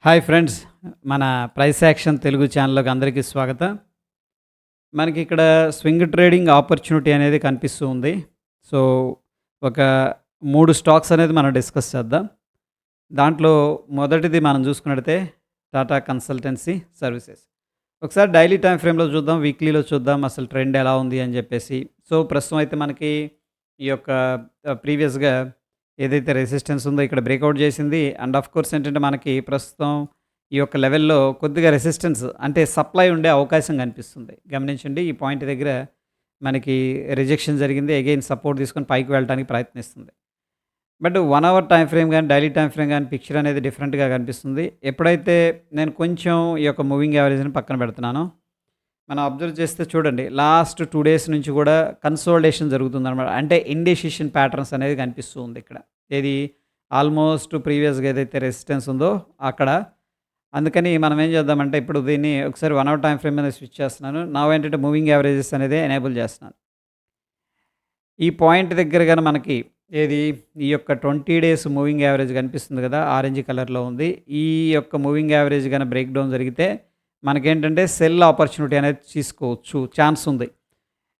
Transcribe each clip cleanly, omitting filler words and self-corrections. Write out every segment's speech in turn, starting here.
Hi friends, మన price action Telugu ఛానల్‌లోకి అందరికీ స్వాగతం. మనకి ఇక్కడ స్వింగ్ ట్రేడింగ్ ఆపర్చునిటీ అనేది కనిపిస్తూ ఉంది. సో, ఒక 3 స్టాక్స్ అనేది మనం డిస్కస్ చేద్దాం. దాంట్లో మొదటిది మనం చూసుకున్నట్టయితే టాటా కన్సల్టెన్సీ సర్వీసెస్. ఒకసారి డైలీ టైమ్ ఫ్రేమ్‌లో చూద్దాం, వీక్లీలో చూద్దాం అసలు ట్రెండ్ ఎలా ఉంది అని చెప్పేసి. సో, ప్రస్తుతం అయితే మనకి ఈ యొక్క ప్రీవియస్‌గా ఏదైతే రెసిస్టెన్స్ ఉందో ఇక్కడ బ్రేకౌట్ చేసింది. అండ్ ఆఫ్ కోర్స్ ఏంటంటే మనకి ప్రస్తుతం ఈ యొక్క లెవెల్‌లో కొద్దిగా రెసిస్టెన్స్ అంటే సప్లై ఉండే అవకాశం కనిపిస్తుంది. గమనించండి, ఈ పాయింట్ దగ్గర మనకి రిజెక్షన్ జరిగింది. అగైన్ సపోర్ట్ తీసుకొని పైకి వెళ్ళడానికి ప్రయత్నిస్తుంది. బట్ 1 అవర్ టైమ్ ఫ్రేమ్ గాని, డైలీ టైమ్ ఫ్రేమ్ గాని పిక్చర్ అనేది డిఫరెంట్‌గా కనిపిస్తుంది. ఎప్పుడైతే నేను కొంచెం ఈ యొక్క మూవింగ్ యావరేజ్‌ని పక్కన పెడుతున్నానో, మనం అబ్జర్వ్ చేస్తే చూడండి, లాస్ట్ 2 డేస్ నుంచి కూడా కన్సోలిడేషన్ జరుగుతుందనమాట. అంటే ఇండెసిషన్ ప్యాటర్న్స్ అనేది కనిపిస్తూ ఉంది ఇక్కడ. ఏది ఆల్మోస్ట్ ప్రీవియస్‌గా ఏదైతే రెసిస్టెన్స్ ఉందో అక్కడ. అందుకని మనం ఏం చేద్దామంటే ఇప్పుడు దీన్ని ఒకసారి 1 అవర్ టైమ్ ఫ్రేమ్ మీద స్విచ్ చేస్తున్నాను. నా ఏంటంటే మూవింగ్ యావరేజెస్ అనేది ఎనేబుల్ చేస్తున్నాను. ఈ పాయింట్ దగ్గర గాని మనకి ఏది ఈ యొక్క 20 డేస్ మూవింగ్ యావరేజ్ కనిపిస్తుంది కదా! ఆరెంజ్ కలర్‌లో ఉంది. ఈ యొక్క మూవింగ్ యావరేజ్ గాని బ్రేక్ డౌన్ జరిగితే మనకేంటంటే సెల్ ఆపర్చునిటీ అనేది తీసుకోవచ్చు, ఛాన్స్ ఉంది.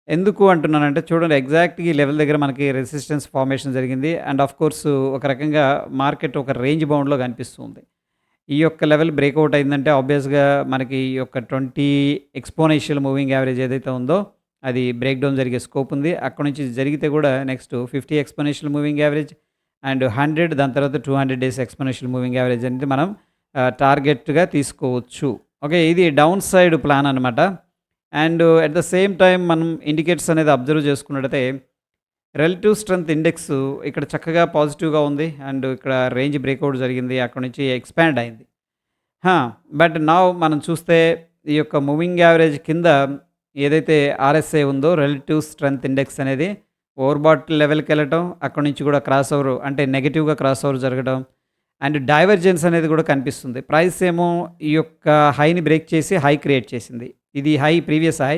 ఎందుకు అంటున్నానంటే చూడండి, ఎగ్జాక్ట్‌గా ఈ లెవెల్ దగ్గర మనకి రెసిస్టెన్స్ ఫార్మేషన్ జరిగింది. అండ్ ఆఫ్ కోర్స్ ఒక రకంగా మార్కెట్ ఒక రేంజ్ బౌండ్‌లో కనిపిస్తుంది. ఈ యొక్క లెవెల్ బ్రేక్అవుట్ అయిందంటే ఆబ్వియస్‌గా మనకి ఈ యొక్క 20 ఎక్స్‌పోనెన్షియల్ మూవింగ్ యావరేజ్ ఏదైతే ఉందో అది బ్రేక్ డౌన్ జరిగే స్కోప్ ఉంది. అక్కడి నుంచి జరిగితే కూడా next 50 exponential moving average and 100, దాని తర్వాత 200 డేస్ ఎక్స్‌పోనెన్షియల్ మూవింగ్ యావరేజ్ అనేది మనం టార్గెట్‌గా తీసుకోవచ్చు. ఓకే, ఇది డౌన్ సైడ్ ప్లాన్ అనమాట. And at the same time మనం ఇండికేటర్స్ అనేది అబ్జర్వ్ చేసుకున్నట్టయితే రిలేటివ్ స్ట్రెంత్ ఇండెక్స్ ఇక్కడ చక్కగా పాజిటివ్‌గా ఉంది. అండ్ ఇక్కడ రేంజ్ బ్రేక్అవుట్ జరిగింది. అక్కడి నుంచి ఎక్స్‌పాండ్ అయింది. హా! బట్ నౌ మనం చూస్తే ఈ యొక్క మూవింగ్ యావరేజ్ కింద ఏదైతే ఆర్ఎస్ఐ ఉందో రిలేటివ్ స్ట్రెంత్ ఇండెక్స్ అనేది ఓవర్‌బాట్ లెవెల్‌కెళ్ళటం, అక్కడి నుంచి కూడా క్రాస్ ఓవర్ అంటే నెగెటివ్‌గా క్రాస్ ఓవర్ జరగడం అండ్ డైవర్జెన్స్ అనేది కూడా కనిపిస్తుంది. ప్రైస్ ఏమో ఈ యొక్క హైని బ్రేక్ చేసి హై క్రియేట్ చేసింది. ఇది హై, ప్రీవియస్ హై.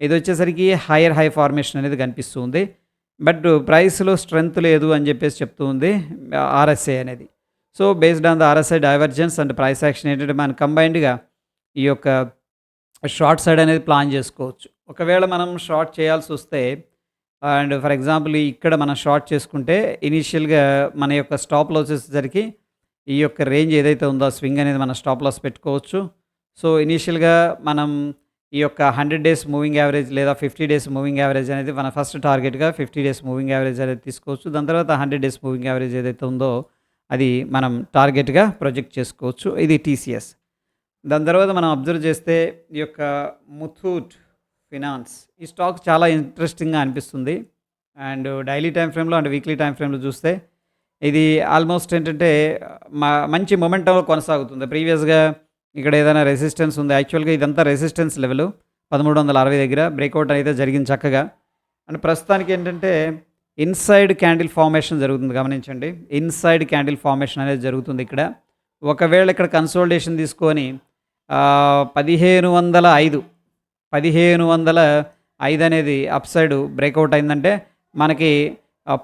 ఇదొచ్చేసరికి హైయర్ హై ఫార్మేషన్ అనేది కనిపిస్తుంది. బట్ ప్రైస్‌లో స్ట్రెంత్ లేదు అని చెప్పేసి చెప్తూ ఉంది ఆర్ఎస్ఐ అనేది. So, based on the RSI divergence and price action ఏంటంటే మనం కంబైన్డ్‌గా ఈ యొక్క షార్ట్ సైడ్ అనేది ప్లాన్ చేసుకోవచ్చు. ఒకవేళ మనం షార్ట్ చేయాల్సొస్తే అండ్ ఫర్ ఎగ్జాంపుల్ ఇక్కడ మనం షార్ట్ చేసుకుంటే ఇనీషియల్‌గా మన యొక్క స్టాప్ లాస్ వచ్చేసరికి ఈ యొక్క రేంజ్ ఏదైతే ఉందో ఆ స్వింగ్ అనేది మనం స్టాప్ లాస్ పెట్టుకోవచ్చు. సో, ఇనీషియల్‌గా మనం ఈ యొక్క 100 డేస్ మూవింగ్ యావరేజ్ లేదా 50 డేస్ మూవింగ్ యావరేజ్ అనేది మన ఫస్ట్ టార్గెట్‌గా 50 డేస్ మూవింగ్ యావరేజ్ అనేది తీసుకోవచ్చు. దాని తర్వాత 100 డేస్ మూవింగ్ యావరేజ్ ఏదైతే ఉందో అది మనం టార్గెట్‌గా ప్రొజెక్ట్ చేసుకోవచ్చు. ఇది టీసీఎస్. దాని తర్వాత మనం అబ్జర్వ్ చేస్తే ఈ యొక్క ముథూట్ ఫినాన్స్ ఈ స్టాక్ చాలా ఇంట్రెస్టింగ్‌గా అనిపిస్తుంది. అండ్ డైలీ టైమ్ ఫ్రేమ్‌లో అండ్ వీక్లీ టైమ్ ఫ్రేమ్‌లో చూస్తే ఇది ఆల్మోస్ట్ ఏంటంటే మంచి మొమెంటంలో కొనసాగుతుంది. ప్రీవియస్‌గా ఇక్కడ ఏదైనా రెసిస్టెన్స్ ఉంది. యాక్చువల్‌గా ఇదంతా రెసిస్టెన్స్ లెవెల్ 1360 దగ్గర బ్రేక్అవుట్ అయితే జరిగింది చక్కగా. అండ్ ప్రస్తుతానికి ఏంటంటే ఇన్సైడ్ క్యాండిల్ ఫార్మేషన్ జరుగుతుంది. గమనించండి, ఇన్సైడ్ క్యాండిల్ ఫార్మేషన్ అనేది జరుగుతుంది ఇక్కడ. ఒకవేళ ఇక్కడ కన్సోలిడేషన్ తీసుకొని 1505 అనేది అప్ సైడ్ బ్రేక్అవుట్ అయిందంటే మనకి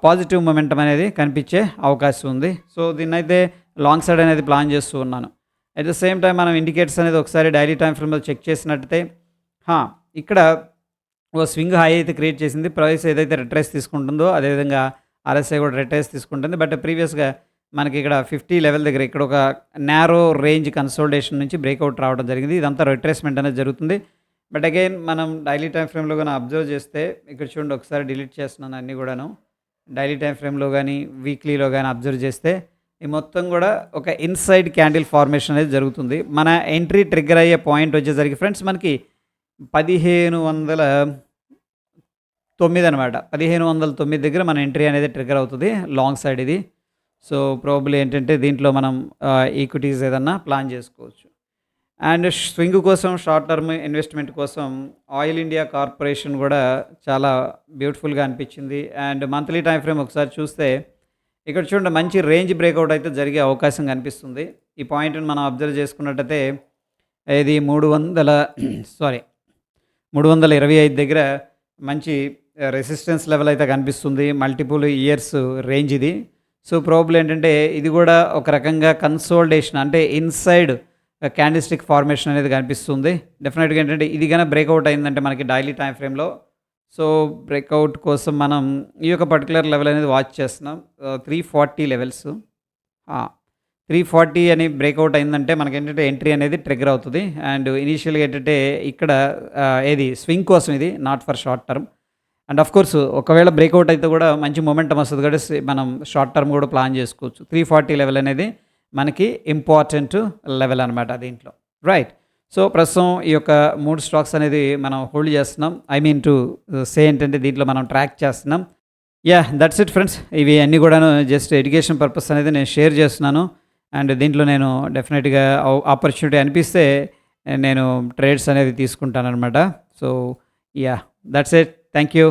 పాజిటివ్ మొమెంటం అనేది కనిపించే అవకాశం ఉంది. సో, దీన్నైతే లాంగ్ సైడ్ అనేది ప్లాన్ చేస్తూ ఉన్నాను. అట్ ద సేమ్ టైం మనం ఇండికేటర్స్ అనేది ఒకసారి డైలీ టైమ్ ఫ్రేమ్‌లో చెక్ చేసినట్టయితే ఇక్కడ ఓ స్వింగ్ హై అయితే క్రియేట్ చేసింది. ప్రైస్ ఏదైతే రిట్రేస్ తీసుకుంటుందో అదేవిధంగా ఆర్ఎస్ఐ కూడా రిట్రేస్ తీసుకుంటుంది. బట్ ప్రీవియస్‌గా మనకి ఇక్కడ 50 లెవెల్ దగ్గర ఇక్కడ ఒక నారో రేంజ్ కన్సోలిడేషన్ నుంచి బ్రేక్అవుట్ రావడం జరిగింది. ఇదంతా రిట్రేస్మెంట్ అనేది జరుగుతుంది. బట్ అగైన్ మనం డైలీ టైమ్ ఫ్రేమ్‌లో గాని అబ్జర్వ్ చేస్తే ఇక్కడ చూడండి, ఒకసారి డిలీట్ చేస్తున్నాను అన్నీ కూడాను. డైలీ టైమ్ ఫ్రేమ్‌లో గాని, వీక్లీలో గాని అబ్జర్వ్ చేస్తే ఈ మొత్తం కూడా ఒక ఇన్సైడ్ క్యాండిల్ ఫార్మేషన్ అనేది జరుగుతుంది. మన ఎంట్రీ ట్రిగ్గర్ అయ్యే పాయింట్ వచ్చేసరికి ఫ్రెండ్స్ మనకి 1509 అనమాట. 1509 దగ్గర మన ఎంట్రీ అనేది ట్రిగ్గర్ అవుతుంది లాంగ్ సైడ్ ఇది. సో, ప్రాబబ్లీ ఏంటంటే దీంట్లో మనం ఈక్విటీస్ ఏదన్నా ప్లాన్ చేసుకోవచ్చు. అండ్ స్వింగ్ కోసం షార్ట్ టర్మ్ ఇన్వెస్ట్మెంట్ కోసం ఆయిల్ ఇండియా కార్పొరేషన్ కూడా చాలా బ్యూటిఫుల్‌గా అనిపించింది. అండ్ మంత్లీ టైమ్ ఫ్రేమ్ ఒకసారి చూస్తే ఇక్కడ చూడండి, మంచి రేంజ్ బ్రేక్అవుట్ అయితే జరిగే అవకాశం కనిపిస్తుంది. ఈ పాయింట్‌ని మనం అబ్జర్వ్ చేసుకున్నట్టయితే ఇది 325 దగ్గర మంచి రెసిస్టెన్స్ లెవెల్ అయితే కనిపిస్తుంది. మల్టిపుల్ ఇయర్స్ రేంజ్ ఇది. సో, ప్రోబబ్లీ ఏంటంటే ఇది గూడా ఒక రకంగా కన్సోలిడేషన్ అంటే ఇన్‌సైడ్ క్యాండిల్‌స్టిక్ ఫార్మేషన్ అనేది కనిపిస్తుంది. డెఫినిట్‌గా ఏంటంటే ఇది గాన బ్రేకౌట్ అయిందంటే మనకి డైలీ టైమ్ ఫ్రేమ్‌లో సో, బ్రేకౌట్ కోసం మనం ఈ యొక్క పర్టిక్యులర్ లెవెల్ అనేది వాచ్ చేస్తున్నాం. 340 లెవెల్స్. ఆ! 340 అని బ్రేకౌట్ అయిందంటే మనకేంటంటే ఎంట్రీ అనేది ట్రిగ్గర్ అవుతది. అండ్ ఇనీషియల్‌గా ఏంటంటే ఇక్కడ ఏది స్వింగ్ కోసం ఇది not for short term. And of course ఒకవేళ బ్రేకౌట్ అయితే కూడా మంచి మొమెంటమ్ వస్తది కాబట్టి మనం షార్ట్ టర్మ్ కూడా ప్లాన్ చేసుకోవచ్చు. 340 లెవెల్ అనేది మనకి ఇంపార్టెంట్ లెవెల్ అనమాట దీంట్లో. రైట్. సో, ప్రస్తుతం ఈ యొక్క 3 స్టాక్స్ అనేది మనం హోల్డ్ చేస్తున్నాం. ఐ మీన్ టు సే ఏంటంటే దీంట్లో మనం ట్రాక్ చేస్తున్నాం. యాహ్! That's it friends. ఇవి అన్నీ కూడాను జస్ట్ ఎడ్యుకేషన్ పర్పస్ అనేది నేను షేర్ చేస్తున్నాను. అండ్ దీంట్లో నేను డెఫినిట్‌గా ఆపర్చునిటీ అనిపిస్తే నేను ట్రేడ్స్ అనేది తీసుకుంటాననమాట. So, yeah! That's it. Thank you.